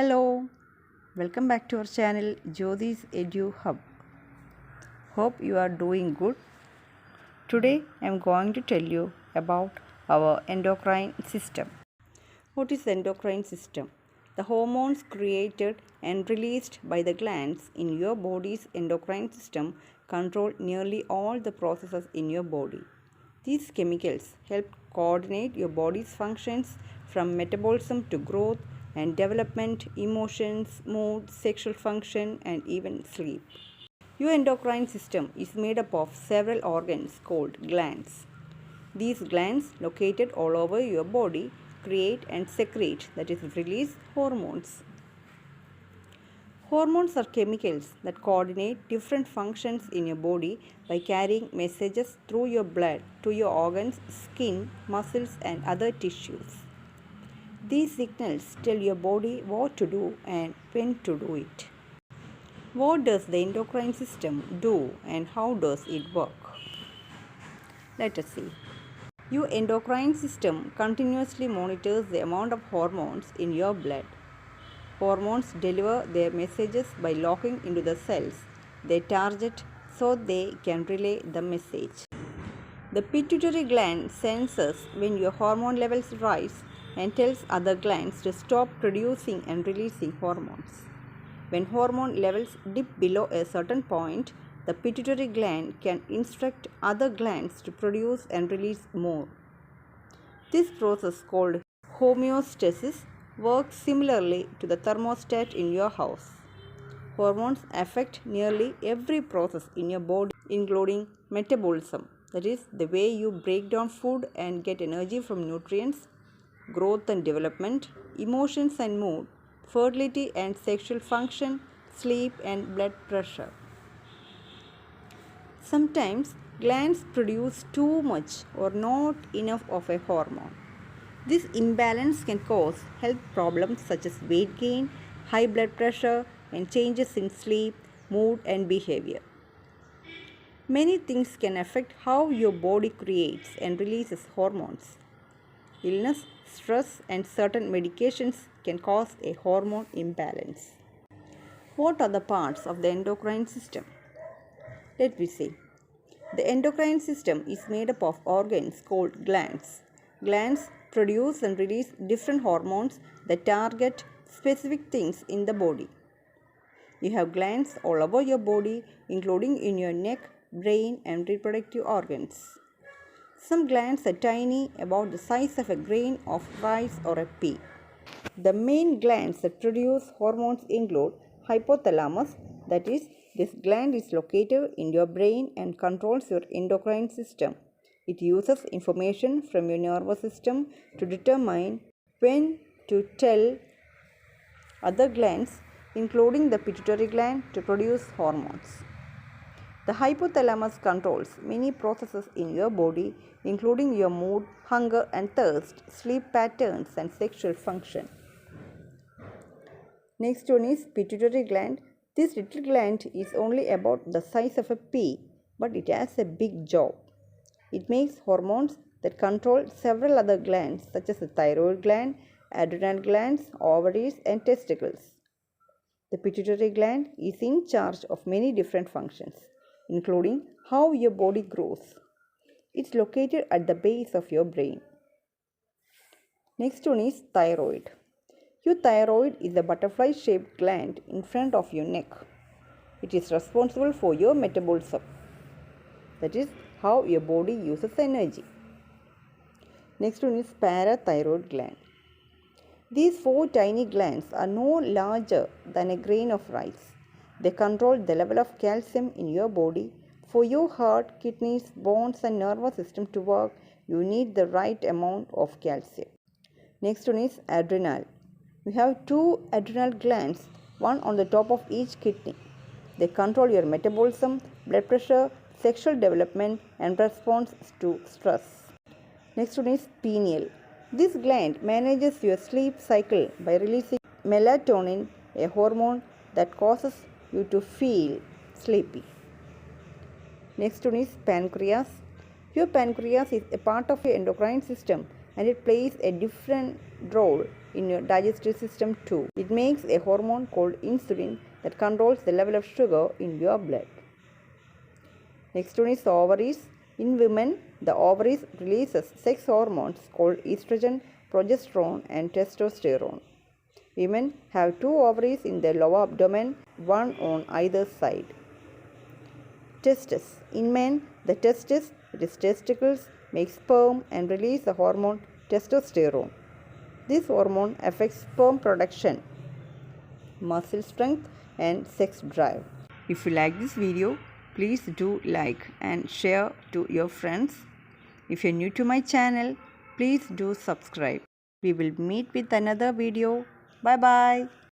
Hello, welcome back to our channel Jyoti's Edu Hub. Hope you are doing good. Today I am going to tell you about our endocrine system. What is the endocrine system? The hormones created and released by the glands in your body's endocrine system control nearly all the processes in your body. These chemicals help coordinate your body's functions from metabolism to growth and development, emotions, mood, sexual function, and even sleep. Your endocrine system is made up of several organs called glands. These glands, located all over your body, create and secrete, that is, release hormones. Hormones are chemicals that coordinate different functions in your body by carrying messages through your blood to your organs, skin, muscles, and other tissues. These signals tell your body what to do and when to do it. What does the endocrine system do and how does it work? Let us see. Your endocrine system continuously monitors the amount of hormones in your blood. Hormones deliver their messages by locking into the cells they target so they can relay the message. The pituitary gland senses when your hormone levels rise and tells other glands to stop producing and releasing hormones. When hormone levels dip below a certain point, the pituitary gland can instruct other glands to produce and release more. This process, called homeostasis, works similarly to the thermostat in your house. Hormones affect nearly every process in your body, including metabolism, that is, the way you break down food and get energy from nutrients, growth and development, emotions and mood, fertility and sexual function, sleep and blood pressure. Sometimes glands produce too much or not enough of a hormone. This imbalance can cause health problems such as weight gain, high blood pressure, and changes in sleep, mood, and behavior. Many things can affect how your body creates and releases hormones. Illness, stress, and certain medications can cause a hormone imbalance. What are the parts of the endocrine system? Let me see. The endocrine system is made up of organs called glands. Glands produce and release different hormones that target specific things in the body. You have glands all over your body, including in your neck, brain, and reproductive organs. Some glands are tiny, about the size of a grain of rice or a pea. The main glands that produce hormones include hypothalamus, that is, this gland is located in your brain and controls your endocrine system. It uses information from your nervous system to determine when to tell other glands, including the pituitary gland, to produce hormones. The hypothalamus controls many processes in your body, including your mood, hunger and thirst, sleep patterns, and sexual function. Next one is pituitary gland. This little gland is only about the size of a pea, but it has a big job. It makes hormones that control several other glands such as the thyroid gland, adrenal glands, ovaries, and testicles. The pituitary gland is in charge of many different functions, including how your body grows. It's located at the base of your brain. Next one is thyroid. Your thyroid is a butterfly-shaped gland in front of your neck. It is responsible for your metabolism, that is, how your body uses energy. Next one is parathyroid gland. These four tiny glands are no larger than a grain of rice. They control the level of calcium in your body. For your heart, kidneys, bones, and nervous system to work, you need the right amount of calcium. Next one is adrenal. We have two adrenal glands, one on the top of each kidney. They control your metabolism, blood pressure, sexual development, and response to stress. Next one is pineal. This gland manages your sleep cycle by releasing melatonin, a hormone that causes you to feel sleepy. Next one is pancreas. Your pancreas is a part of your endocrine system and it plays a different role in your digestive system too. It makes a hormone called insulin that controls the level of sugar in your blood. Next one is the ovaries. In women, the ovaries releases sex hormones called estrogen, progesterone and testosterone. Women have 2 ovaries in their lower abdomen, one on either side. Testes. In men, the testes, it is testicles, make sperm and release the hormone testosterone. This hormone affects sperm production, muscle strength and sex drive. If you like this video, please do like and share to your friends. If you're new to my channel, please do subscribe. We will meet with another video. Bye bye.